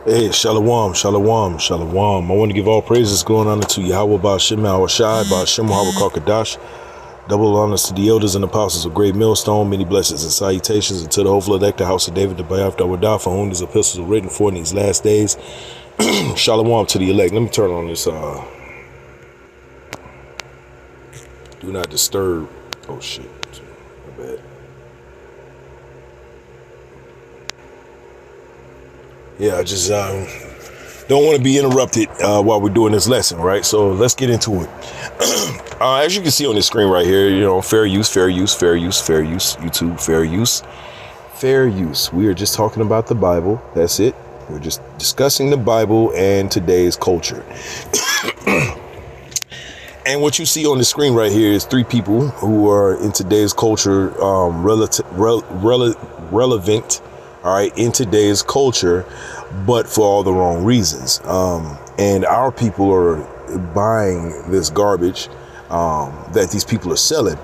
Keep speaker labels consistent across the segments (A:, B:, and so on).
A: Hey, shalom, shalom, shalom. I want to give all praises going on to Yahweh Ba'ashem Shai, Ba'ashem Kadash. Double honors to the elders and apostles of Great Millstone. Many blessings and salutations, and to the hopeful elect, the house of David, the Bayaf Dawadah, for whom these epistles are written for in these last days. Shalom to the elect. Let me turn on this do not disturb. Oh shit. My bad. Yeah, I just don't want to be interrupted while we're doing this lesson, right? So let's get into it. As you can see on the screen right here, you know, fair use, fair use, fair use, fair use, YouTube, fair use, fair use. We are just talking about the Bible. That's it. We're just discussing the Bible and today's culture. And what you see on the screen right here is three people who are in today's culture, relevant, all right, in today's culture, but for all the wrong reasons. And our people are buying this garbage that these people are selling.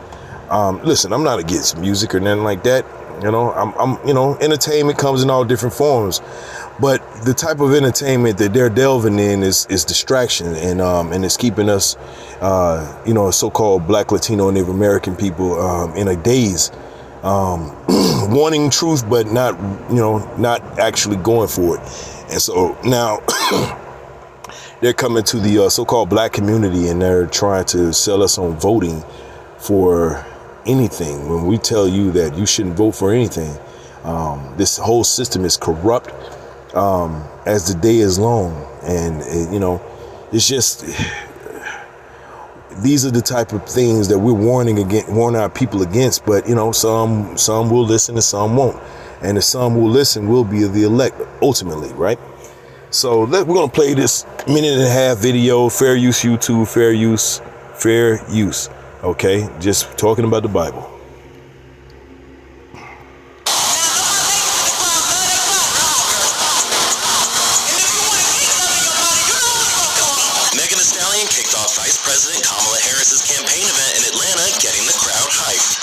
A: Listen, I'm not against music or nothing like that. You know, I'm you know, entertainment comes in all different forms, but the type of entertainment that they're delving in is distraction, and it's keeping us, you know, so-called Black, Latino, and Native American people in a daze, wanting truth, but not, you know, not actually going for it. And so now they're coming to the so-called Black community, and they're trying to sell us on voting for anything, when we tell you that you shouldn't vote for anything. This whole system is corrupt as the day is long, and you know, it's just, these are the type of things that we're warning our people against. But you know, some will listen and some won't, and the some will listen will be the elect ultimately, right? So we're gonna play this minute and a half video. Fair use, YouTube, fair use, fair use. Okay, just talking about the Bible.
B: Kicked off Vice President Kamala Harris's campaign event in Atlanta, getting the crowd hyped.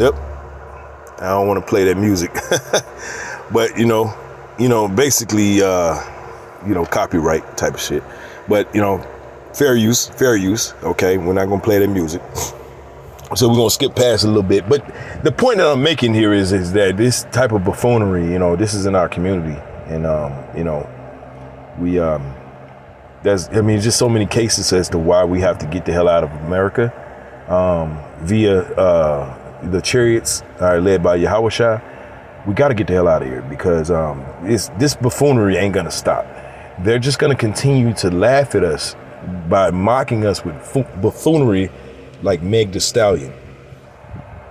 A: Yep. I don't want to play that music, but you know, basically, you know, copyright type of shit. But you know, fair use. Okay, we're not gonna play that music, so we're gonna skip past a little bit. But the point that I'm making here is that this type of buffoonery, you know, this is in our community, and you know, we just so many cases as to why we have to get the hell out of America via the chariots led by Yahweh Shai. We got to get the hell out of here, because this buffoonery ain't gonna stop. They're just gonna continue to laugh at us by mocking us with buffoonery like Meg Thee Stallion.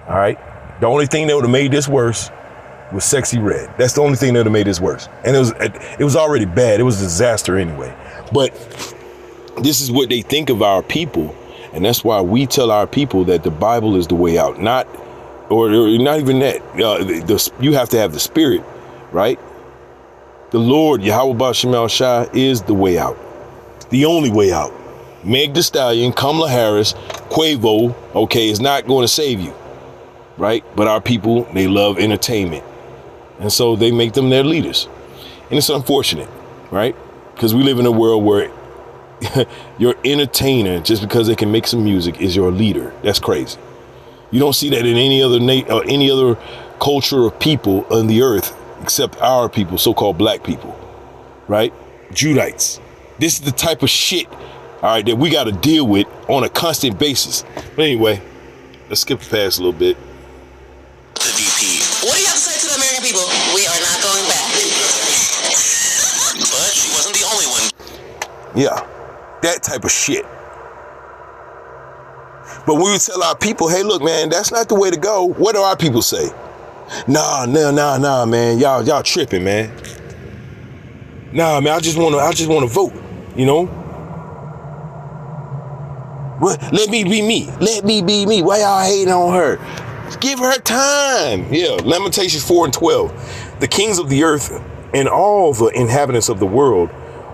A: All right, the only thing that would have made this worse was Sexy Red. That's the only thing that would have made this worse. And it was already bad. It was a disaster anyway. But this is what they think of our people, and that's why we tell our people that the Bible is the way out. Not even that. You have to have the Spirit, right? The Lord, Yahweh Ba'ashem Shai, is the way out. The only way out. Meg Thee Stallion, Kamala Harris, Quavo, okay, is not going to save you, right? But our people, they love entertainment, and so they make them their leaders. And it's unfortunate, right? Because we live in a world where your entertainer, just because they can make some music, is your leader. That's crazy. You don't see that in any other culture of people on the earth except our people, so-called Black people, right? Judites. This is the type of shit, all right, that we got to deal with on a constant basis. But anyway, let's skip past a little bit.
B: The VP. What do you have to say to the American people? We are not going back. But she wasn't the only one.
A: Yeah, that type of shit. But when we tell our people, hey, look, man, that's not the way to go, what do our people say? Nah, man, y'all tripping, man. Nah, man, I just want to vote, you know? Well, let me be me. Why y'all hating on her? Give her time. Yeah, Lamentations 4:12. The kings of the earth and all the inhabitants of the world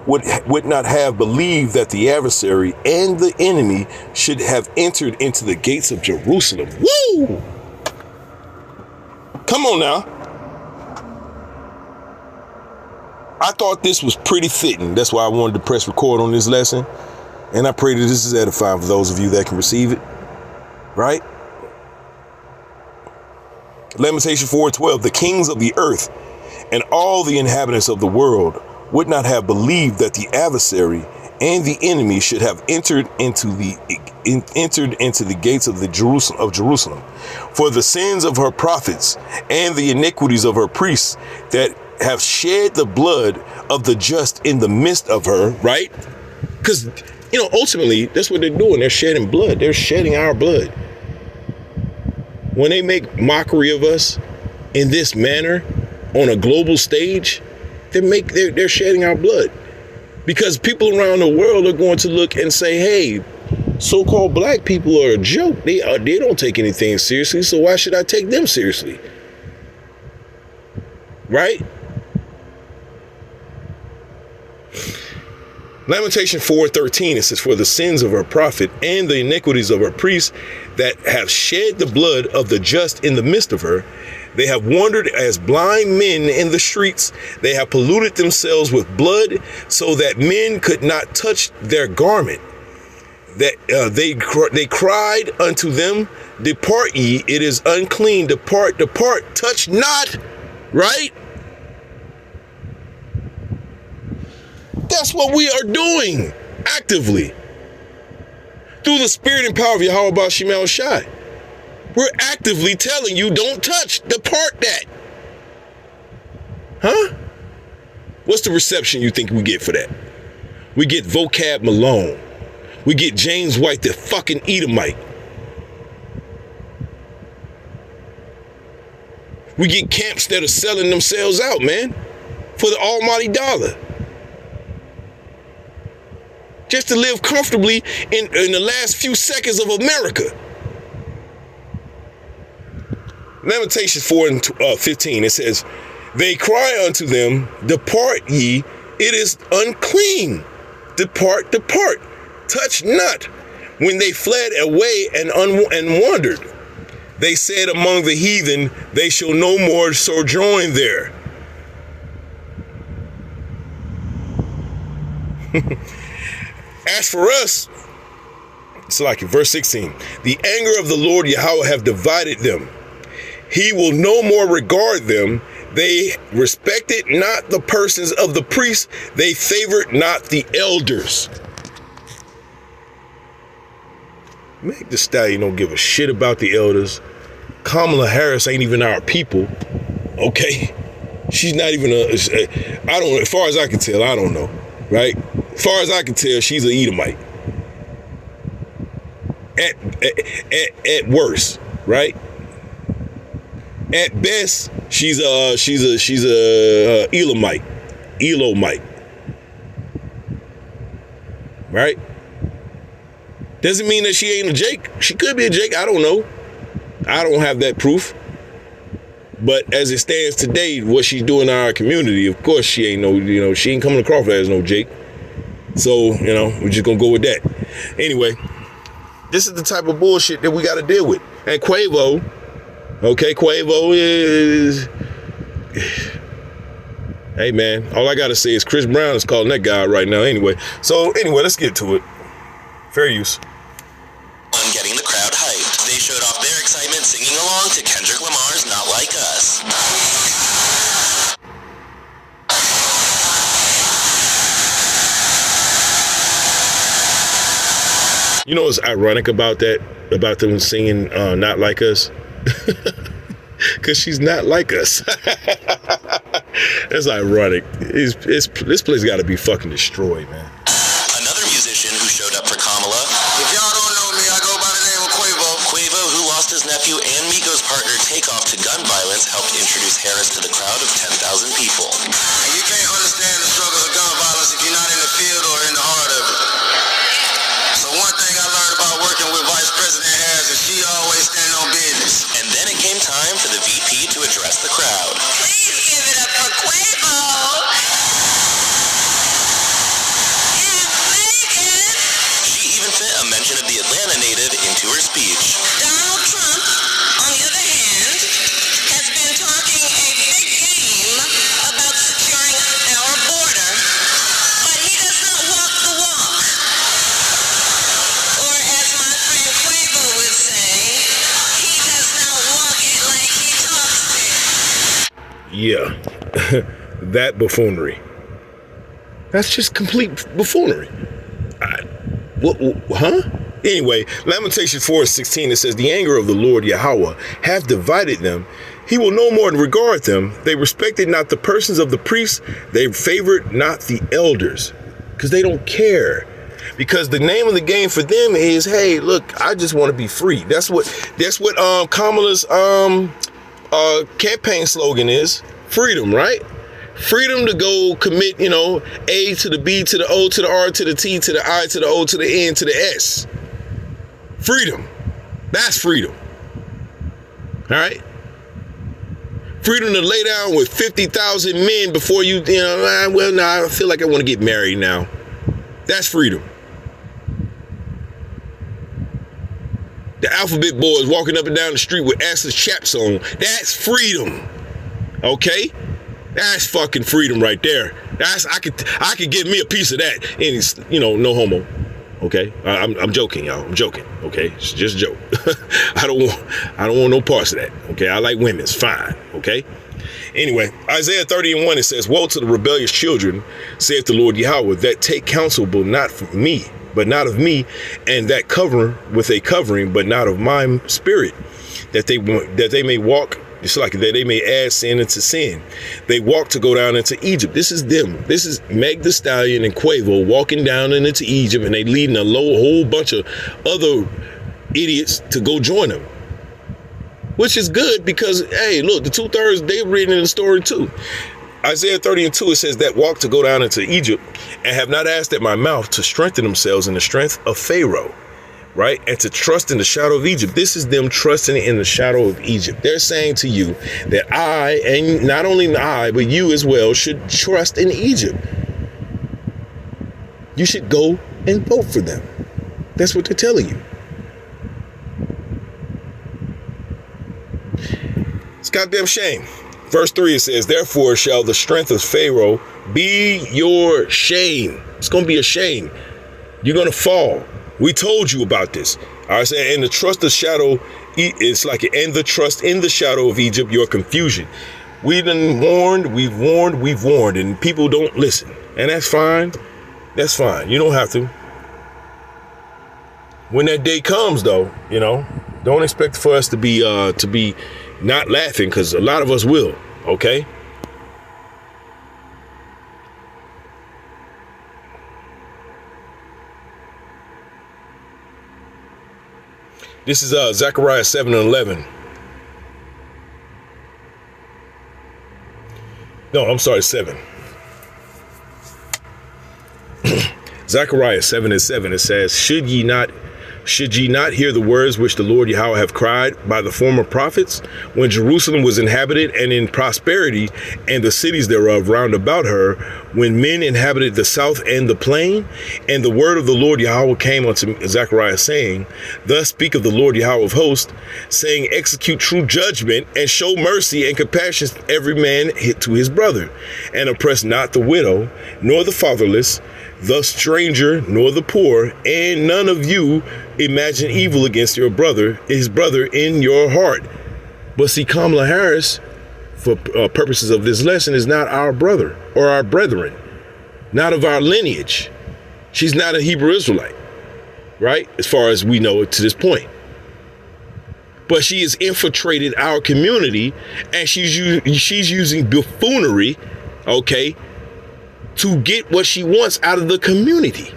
A: would not have believed that the adversary and the enemy should have entered into the gates of Jerusalem. Woo! Come on now. I thought this was pretty fitting. That's why I wanted to press record on this lesson. And I pray that this is edifying for those of you that can receive it. Right? Lamentation 4:12. The kings of the earth and all the inhabitants of the world would not have believed that the adversary and the enemy should have entered into the gates of Jerusalem. For the sins of her prophets and the iniquities of her priests that have shed the blood of the just in the midst of her. Right? Because, ultimately, that's what they're doing. They're shedding blood. They're shedding our blood. When they make mockery of us in this manner on a global stage, they're shedding our blood, because people around the world are going to look and say, hey, so-called black people are a joke. They don't take anything seriously. So why should I take them seriously? Right? Lamentation 4:13, it says, for the sins of her prophet and the iniquities of her priests that have shed the blood of the just in the midst of her, they have wandered as blind men in the streets. They have polluted themselves with blood so that men could not touch their garment. That they cried unto them, depart ye, it is unclean, depart, touch not. Right? That's what we are doing actively through the spirit and power of Yahweh Bashim El Shai. We're actively telling you, don't touch, depart that. Huh? What's the reception you think we get for that? We get Vocab Malone. We get James White, the fucking Edomite. We get camps that are selling themselves out, man, for the almighty dollar. Just to live comfortably in the last few seconds of America. Lamentations 4:15, it says, they cry unto them, depart ye, it is unclean. Depart, touch not. When they fled away and wandered, they said among the heathen, they shall no more sojourn there. As for us, it's like in verse 16, the anger of the Lord Yahweh have divided them. He will no more regard them. They respected not the persons of the priests. They favored not the elders. Meg Thee Stallion don't give a shit about the elders. Kamala Harris ain't even our people. Okay? She's not even as far as I can tell, I don't know. Right? As far as I can tell, she's an Edomite. At worst, right? At best, she's a Elamite. Right? Doesn't mean that she ain't a Jake. She could be a Jake. I don't know. I don't have that proof. But as it stands today, what she's doing in our community, of course, she ain't she ain't coming across as no Jake. So, we're just gonna go with that. Anyway, this is the type of bullshit that we got to deal with. And Quavo is, hey man, all I gotta say is Chris Brown is calling that guy right now. Anyway, let's get to it. Fair use.
B: On getting the crowd hyped, they showed off their excitement singing along to Kendrick Lamar's Not Like Us.
A: You know what's ironic about them singing Not Like Us? Because she's not like us. That's ironic. This place got to be fucking destroyed, man.
B: Another musician who showed up for Kamala. If y'all don't know me, I go by the name of Quavo. Quavo, who lost his nephew and Migos partner Takeoff to gun violence, helped introduce Harris to the crowd of 10,000 people. And you can't understand the struggles of gun violence if you're not in the field or in the heart of it. So one thing I learned about working with Vice President Harris is she always stand on business. And then it came time for the VP to address the crowd. Please give it up for Quavo. A mention of the Atlanta native into her speech. Donald Trump, on the other hand, has been talking a big game about securing our
A: Yeah, that buffoonery. That's just complete buffoonery. Huh? Anyway, Lamentations 4:16, it says, the anger of the Lord Yahweh hath divided them. He will no more regard them. They respected not the persons of the priests. They favored not the elders. Because they don't care. Because the name of the game for them is, hey, look, I just want to be free. That's what Kamala's campaign slogan is. Freedom, right? Freedom to go commit, A to the B to the O to the R to the T to the I to the O to the N to the S. Freedom. That's freedom. All right? Freedom to lay down with 50,000 men before you, I feel like I want to get married now. That's freedom. The alphabet boys walking up and down the street with assless chaps on. That's freedom. Okay? That's fucking freedom right there. I could give me a piece of that. And it's, no homo. Okay? I'm joking, y'all. I'm joking. Okay? It's just a joke. I don't want no parts of that. Okay? I like women. It's fine. Okay? Anyway, Isaiah 30:1, it says, woe to the rebellious children, saith the Lord Yahweh, that take counsel, but not from me, but not of me, and that cover with a covering, but not of my spirit, that they may walk. It's like that they may add sin into sin. They walk to go down into Egypt. This is them. This is Meg the Stallion and Quavo walking down into Egypt, and they leading a whole bunch of other idiots to go join them. Which is good because, hey, look, the 2/3, they've written in the story too. Isaiah 30:2, it says that walk to go down into Egypt and have not asked at my mouth to strengthen themselves in the strength of Pharaoh. Right? And to trust in the shadow of Egypt. This is them trusting in the shadow of Egypt. They're saying to you that I, and not only I, but you as well, should trust in Egypt. You should go and vote for them. That's what they're telling you. It's goddamn shame. Verse 3, it says, therefore shall the strength of Pharaoh be your shame. It's going to be a shame. You're going to fall. We told you about this. I said, and the trust of shadow, it's like, and the trust in the shadow of Egypt, your confusion. We've warned, and people don't listen. And that's fine. That's fine. You don't have to. When that day comes, though, don't expect for us to be not laughing, because a lot of us will. Okay. This is Zechariah 7:11. No, I'm sorry, 7. Zechariah 7:7. It says, should ye not hear the words which the Lord Yahweh have cried by the former prophets, when Jerusalem was inhabited and in prosperity, and the cities thereof round about her, when men inhabited the south and the plain? And the word of the Lord Yahweh came unto Zechariah, saying, thus speaketh the Lord Yahweh of hosts, saying, execute true judgment, and show mercy and compassion every man to his brother, and oppress not the widow, nor the fatherless, the stranger, nor the poor, and none of you imagine evil against your brother, his brother, in your heart. But see, Kamala Harris, for purposes of this lesson, is not our brother or our brethren, not of our lineage. She's not a Hebrew Israelite, right? As far as we know it to this point. But she has infiltrated our community, and she's using buffoonery, okay, to get what she wants out of the community.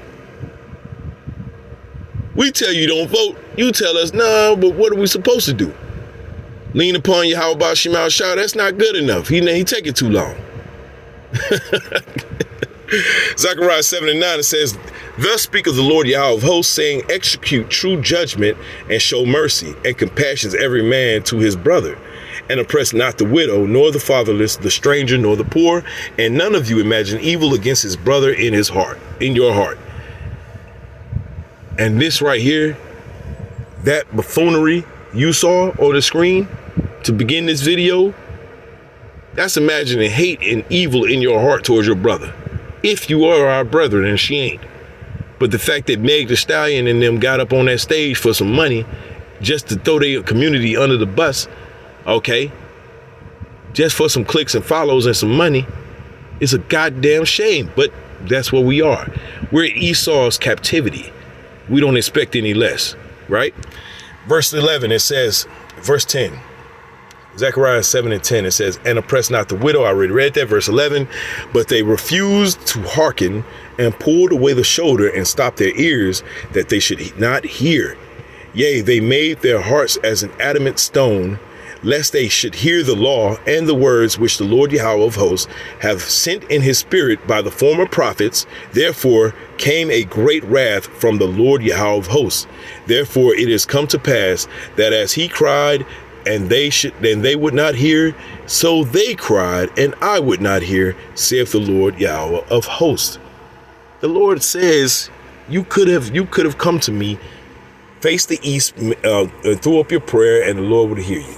A: We tell you don't vote. You tell us, no, but what are we supposed to do? Lean upon you, how about Shemal Shah? That's not good enough. He take it too long. Zechariah 7:9, it says, thus speaketh the Lord Yahweh of hosts, saying, execute true judgment and show mercy and compassion every man to his brother, and oppress not the widow, nor the fatherless, the stranger, nor the poor, and none of you imagine evil against his brother in his heart, in your heart. And this right here, that buffoonery you saw on the screen to begin this video, that's imagining hate and evil in your heart towards your brother. If you are our brother, and she ain't. But the fact that Meg the Stallion and them got up on that stage for some money just to throw their community under the bus, okay, just for some clicks and follows and some money is a goddamn shame. But that's where we are. We're in Esau's captivity. We don't expect any less, right? Verse 11, it says, verse 10, Zechariah 7 and 10, it says, and oppress not the widow. I already read that. Verse 11, but they refused to hearken and pulled away the shoulder and stopped their ears that they should not hear. Yea, they made their hearts as an adamant stone, lest they should hear the law and the words which the Lord Yahweh of hosts have sent in his spirit by the former prophets. Therefore came a great wrath from the Lord Yahweh of hosts. Therefore it is come to pass that as he cried and they would not hear, so they cried and I would not hear, saith the Lord Yahweh of hosts. The Lord says, you could have come to me, face the east, throw up your prayer, and the Lord would hear you.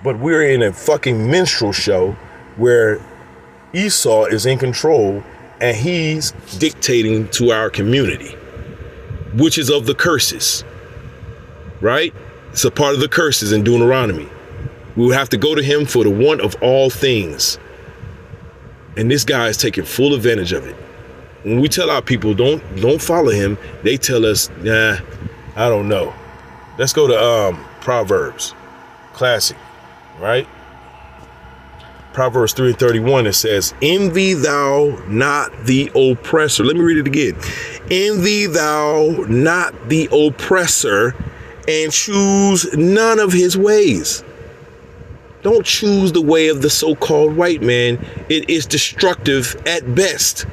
A: But we're in a fucking minstrel show where Esau is in control and he's dictating to our community, which is of the curses, right? It's a part of the curses in Deuteronomy. We will have to go to him for the want of all things. And this guy is taking full advantage of it. When we tell our people don't follow him, they tell us, nah, I don't know. Let's go to Proverbs, classic, right? Proverbs 3:31, it says, envy thou not the oppressor. Let me read it again. Envy thou not the oppressor, and choose none of his ways. Don't choose the way of the so-called white man. It is destructive at best.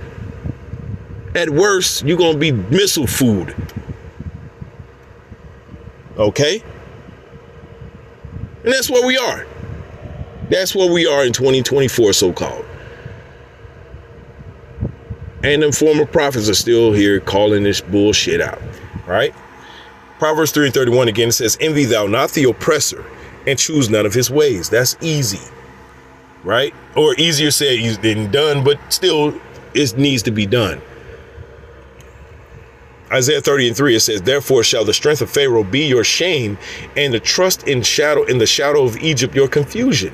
A: At worst, you're going to be missile food. Okay? And that's where we are. That's where we are in 2024, so-called. And them former prophets are still here calling this bullshit out. Right? Proverbs 3:31 again, it says, envy thou not the oppressor, and choose none of his ways. That's easy. Right? Or easier said than done, but still it needs to be done. Isaiah 30:3, it says, therefore shall the strength of Pharaoh be your shame, and the trust in the shadow of Egypt your confusion.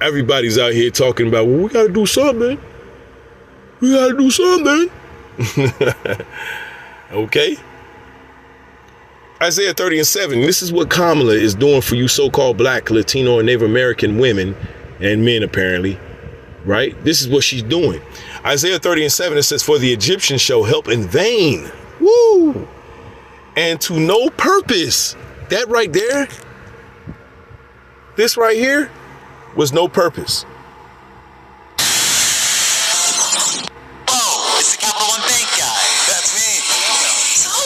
A: Everybody's out here talking about, well, we got to do something. We got to do something. Okay. Isaiah 30:7, this is what Kamala is doing for you so-called Black, Latino, and Native American women and men, apparently. Right? This is what she's doing. Isaiah 30:7, it says, for the Egyptians shall help in vain. Woo! And to no purpose. That right there, this right here, was no purpose.
B: Whoa, it's the Capital One Bank guy. That's me. So,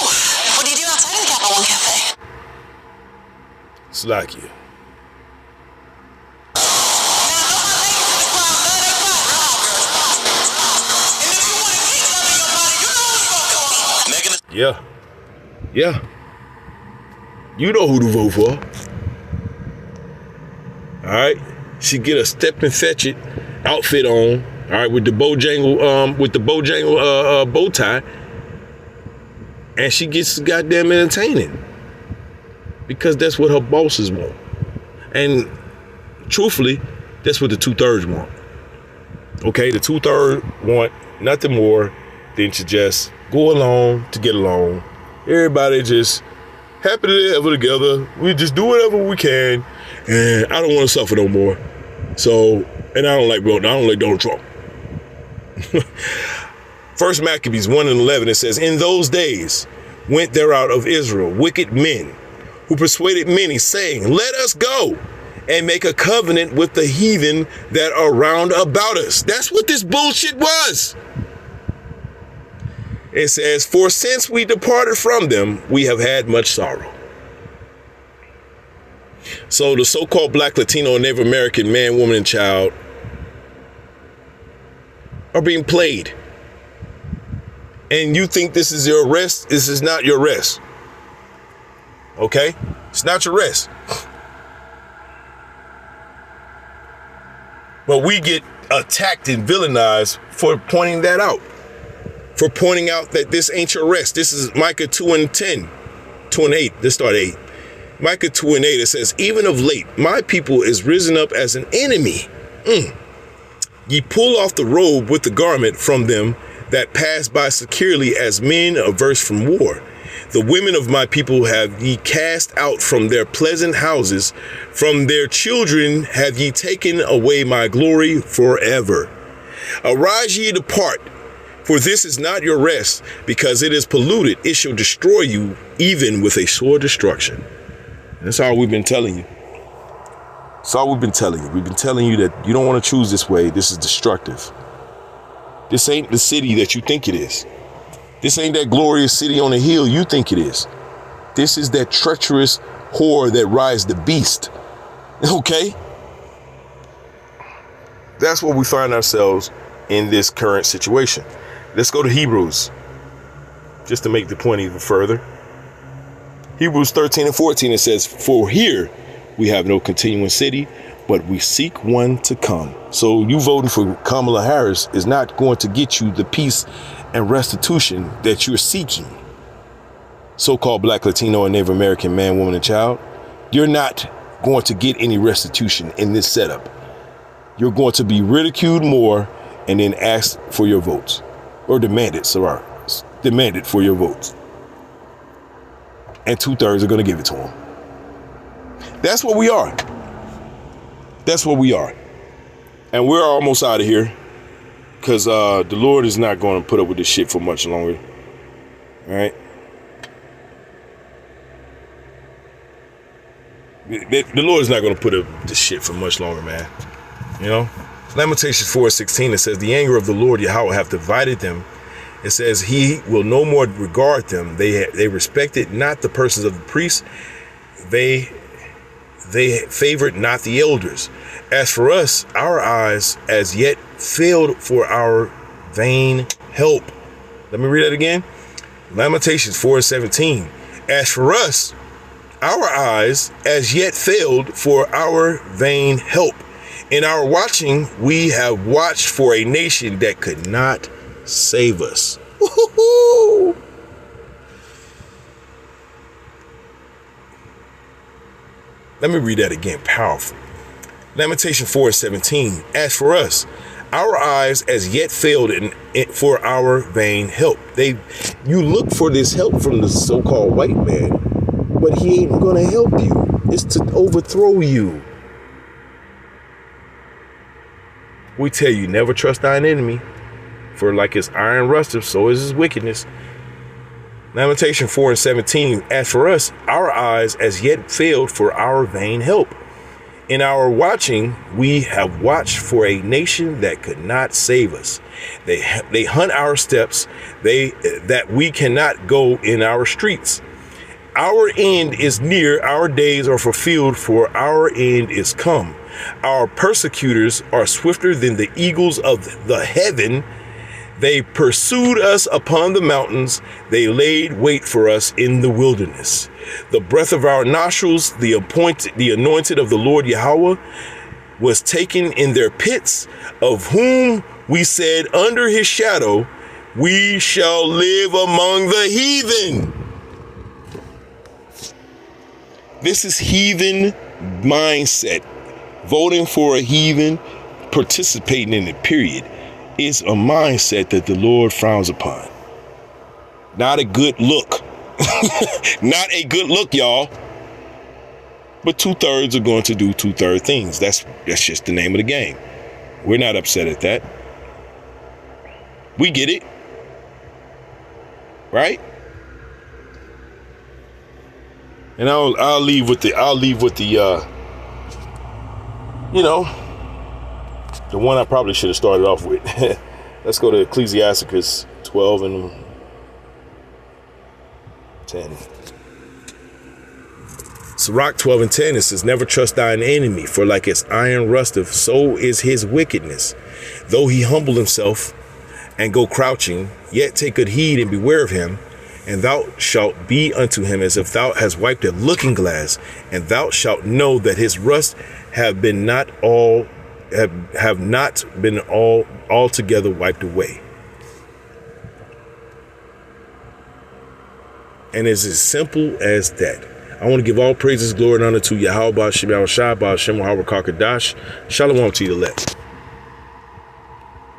B: what do you do outside of the Capital One Cafe?
A: Slack you. Yeah. Yeah. You know who to vote for. All right. She get a step and fetch it outfit on. All right, with the Bojangle bow tie. And she gets goddamn entertaining. Because that's what her bosses want. And truthfully, that's what the 2/3 want. Okay, the 2/3 want nothing more than to just go along to get along. Everybody just happy to live together. We just do whatever we can, and I don't want to suffer no more. So, and I don't like Donald Trump. First Maccabees 1:11, it says, in those days went there out of Israel wicked men who persuaded many, saying, let us go and make a covenant with the heathen that are round about us. That's what this bullshit was. It says, for since we departed from them, we have had much sorrow. So the so-called Black, Latino, and Native American man, woman, and child are being played. And you think this is your rest? This is not your rest. Okay? It's not your rest. But we get attacked and villainized for pointing that out. For pointing out that this ain't your rest. This is Micah 2:10, 2:8. Let's start 8. Micah 2:8, it says, even of late, my people is risen up as an enemy. Ye pull off the robe with the garment from them that pass by securely as men averse from war. The women of my people have ye cast out from their pleasant houses. From their children have ye taken away my glory forever. Arise ye, depart, for this is not your rest, because it is polluted. It shall destroy you, even with a sore destruction. That's all we've been telling you. That's all we've been telling you. We've been telling you that you don't want to choose this way. This is destructive. This ain't the city that you think it is. This ain't that glorious city on the hill you think it is. This is that treacherous whore that rides the beast. Okay? That's where we find ourselves in this current situation. Let's go to Hebrews, just to make the point even further. Hebrews 13:14, it says, for here we have no continuing city, but we seek one to come. So you voting for Kamala Harris is not going to get you the peace and restitution that you're seeking. So-called Black, Latino, and Native American man, woman, and child. You're not going to get any restitution in this setup. You're going to be ridiculed more and then asked for your votes, or demanded for your votes. And 2/3 are going to give it to them. That's what we are. That's what we are. And we're almost out of here, because the Lord is not going to put up with this shit for much longer. All right. The Lord is not going to put up with this shit for much longer, man. You know, Lamentations 4:16, it says, the anger of the Lord Yahweh hath divided them. It says, he will no more regard them. They respected not the persons of the priests. They favored not the elders. As for us, our eyes as yet failed for our vain help. Let me read that again. Lamentations 4:17. As for us, our eyes as yet failed for our vain help. In our watching, we have watched for a nation that could not save us. Woo-hoo-hoo. Let me read that again. Powerful. Lamentation 4:17. As for us, our eyes as yet failed for our vain help. You look for this help from the so-called white man, but he ain't going to help you. It's to overthrow you. We tell you, never trust thine enemy, for like his iron rusteth, so is his wickedness. Lamentation 4:17. As for us, our eyes as yet failed for our vain help. In our watching, we have watched for a nation that could not save us. They hunt our steps, that we cannot go in our streets. Our end is near, our days are fulfilled, for our end is come. Our persecutors are swifter than the eagles of the heaven. They pursued us upon the mountains. They laid wait for us in the wilderness. The breath of our nostrils, the anointed of the Lord Yahweh, was taken in their pits, of whom we said, under his shadow, we shall live among the heathen. This is heathen mindset. Voting for a heathen, participating in it, period, is a mindset that the Lord frowns upon. Not a good look. Not a good look, y'all. But 2/3 are going to do 2/3 things. That's just the name of the game. We're not upset at that. We get it. Right? And I'll leave with the the one I probably should have started off with. Let's go to Ecclesiasticus 12:10. Sirach 12:10, it says, never trust thine enemy, for like as iron rusteth, so is his wickedness. Though he humble himself and go crouching, yet take good heed and beware of him. And thou shalt be unto him as if thou hast wiped a looking glass, and thou shalt know that his rust have not been altogether wiped away. And it's as simple as that. I want to give all praises, glory, and honor to Yahweh, Shem Yahweh Shai, Shem Yahweh Kakadash. Shalom to the left.